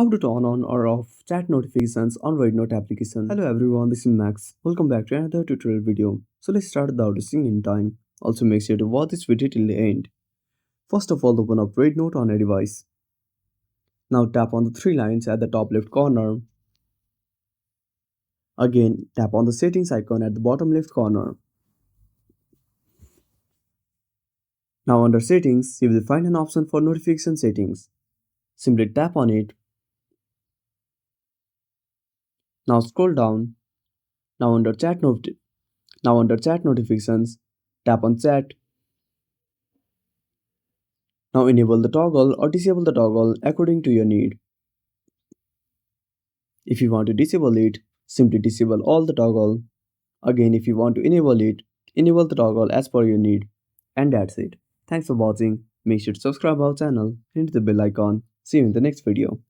How to turn on or off chat notifications on Rednote application. Hello everyone, this is Max. Welcome back to another tutorial video. So let's start without wasting any time. Also make sure to watch this video till the end. First of all, open up Rednote on a device. Now tap on the three lines at the top left corner. Again, tap on the settings icon at the bottom left corner. Now under settings, you will find an option for notification settings. Simply tap on it. Now scroll down. Now under chat notifications, tap on chat. Now enable the toggle or disable the toggle according to your need. If you want to disable it, simply disable all the toggle. Again, if you want to enable it, enable the toggle as per your need. And that's it. Thanks for watching. Make sure to subscribe our channel and hit the bell icon. See you in the next video.